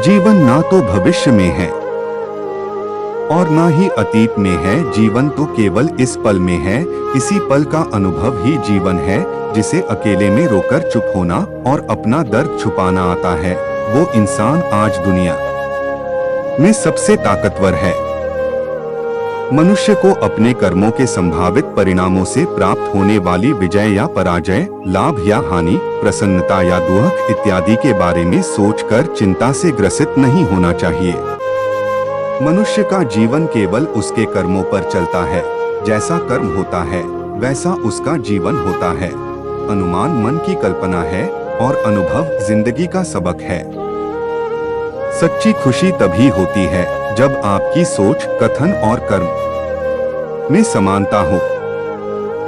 जीवन ना तो भविष्य में है और ना ही अतीत में है। जीवन तो केवल इस पल में है। इसी पल का अनुभव ही जीवन है, जिसे अकेले में रोकर चुप होना और अपना दर्द छुपाना आता है। वो इंसान आज दुनिया में सबसे ताकतवर है। मनुष्य को अपने कर्मों के संभावित परिणामों से प्राप्त होने वाली विजय या पराजय, लाभ या हानि, प्रसन्नता या दुख इत्यादि के बारे में सोचकर चिंता से ग्रसित नहीं होना चाहिए। मनुष्य का जीवन केवल उसके कर्मों पर चलता है। जैसा कर्म होता है वैसा उसका जीवन होता है। अनुमान मन की कल्पना है और अनुभव जिंदगी का सबक है। सच्ची खुशी तभी होती है जब आपकी सोच, कथन और कर्म में समानता हो।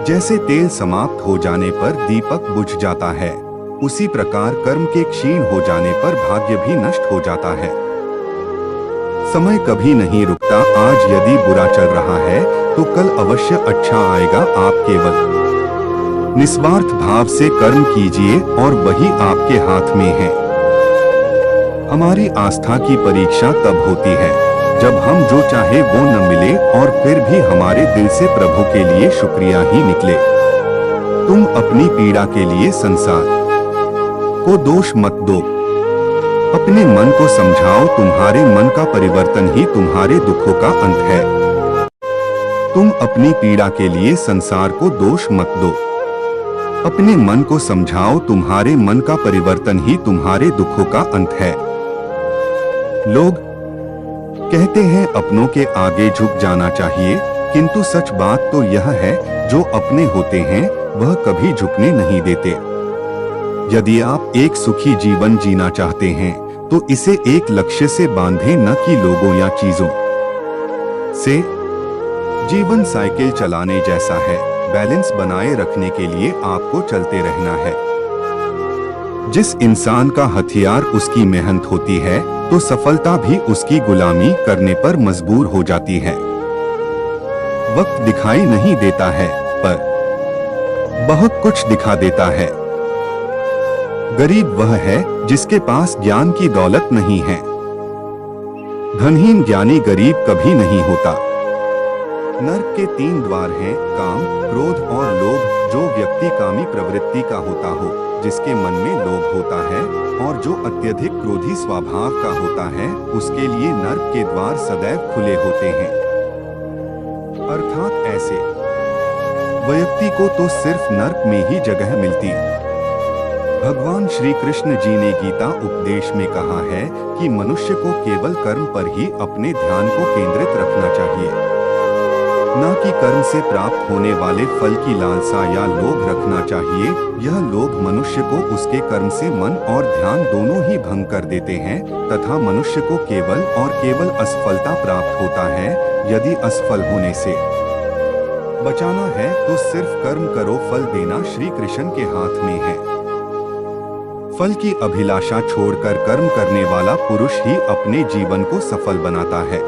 जैसे तेल समाप्त हो जाने पर दीपक बुझ जाता है, उसी प्रकार कर्म के क्षीण हो जाने पर भाग्य भी नष्ट हो जाता है। समय कभी नहीं रुकता। आज यदि बुरा चल रहा है तो कल अवश्य अच्छा आएगा। आप केवल निस्वार्थ भाव से कर्म कीजिए और वही आपके हाथ में है। हमारी आस्था की परीक्षा तब होती है जब हम जो चाहे वो न मिले और फिर भी हमारे दिल से प्रभु के लिए शुक्रिया ही निकले। तुम अपनी पीड़ा के लिए संसार को दोष मत दो। अपने मन को समझाओ, तुम्हारे मन का परिवर्तन ही तुम्हारे दुखों का अंत है। तुम अपनी पीड़ा के लिए संसार को दोष मत दो। अपने मन को समझाओ, तुम्हारे मन का परिवर्तन ही तुम्हारे दुखों का अंत है। लोग कहते हैं अपनों के आगे झुक जाना चाहिए, किंतु सच बात तो यह है जो अपने होते हैं वह कभी झुकने नहीं देते। यदि आप एक सुखी जीवन जीना चाहते हैं तो इसे एक लक्ष्य से बांधें, न कि लोगों या चीजों से। जीवन साइकिल चलाने जैसा है। बैलेंस बनाए रखने के लिए आपको चलते रहना है। जिस इंसान का हथियार उसकी मेहनत होती है तो सफलता भी उसकी गुलामी करने पर मजबूर हो जाती है। वक्त दिखाई नहीं देता है पर बहुत कुछ दिखा देता है। गरीब वह है जिसके पास ज्ञान की दौलत नहीं है। धनहीन ज्ञानी गरीब कभी नहीं होता। नर्क के 3 द्वार हैं, काम, क्रोध और लोभ। जो व्यक्ति कामी प्रवृत्ति का होता हो, जिसके मन में लोभ होता है और जो अत्यधिक क्रोधी स्वभाव का होता है, उसके लिए नर्क के द्वार सदैव खुले होते हैं। अर्थात ऐसे व्यक्ति को तो सिर्फ नर्क में ही जगह मिलती। भगवान श्री कृष्ण जी ने गीता उपदेश में कहा है कि मनुष्य को केवल कर्म पर ही अपने ध्यान को केंद्रित रखना चाहिए, न कि कर्म से प्राप्त होने वाले फल की लालसा या लोभ रखना चाहिए। यह लोभ मनुष्य को उसके कर्म से मन और ध्यान दोनों ही भंग कर देते हैं तथा मनुष्य को केवल और केवल असफलता प्राप्त होता है। यदि असफल होने से बचाना है तो सिर्फ कर्म करो, फल देना श्री कृष्ण के हाथ में है। फल की अभिलाषा छोड़कर कर्म करने वाला पुरुष ही अपने जीवन को सफल बनाता है।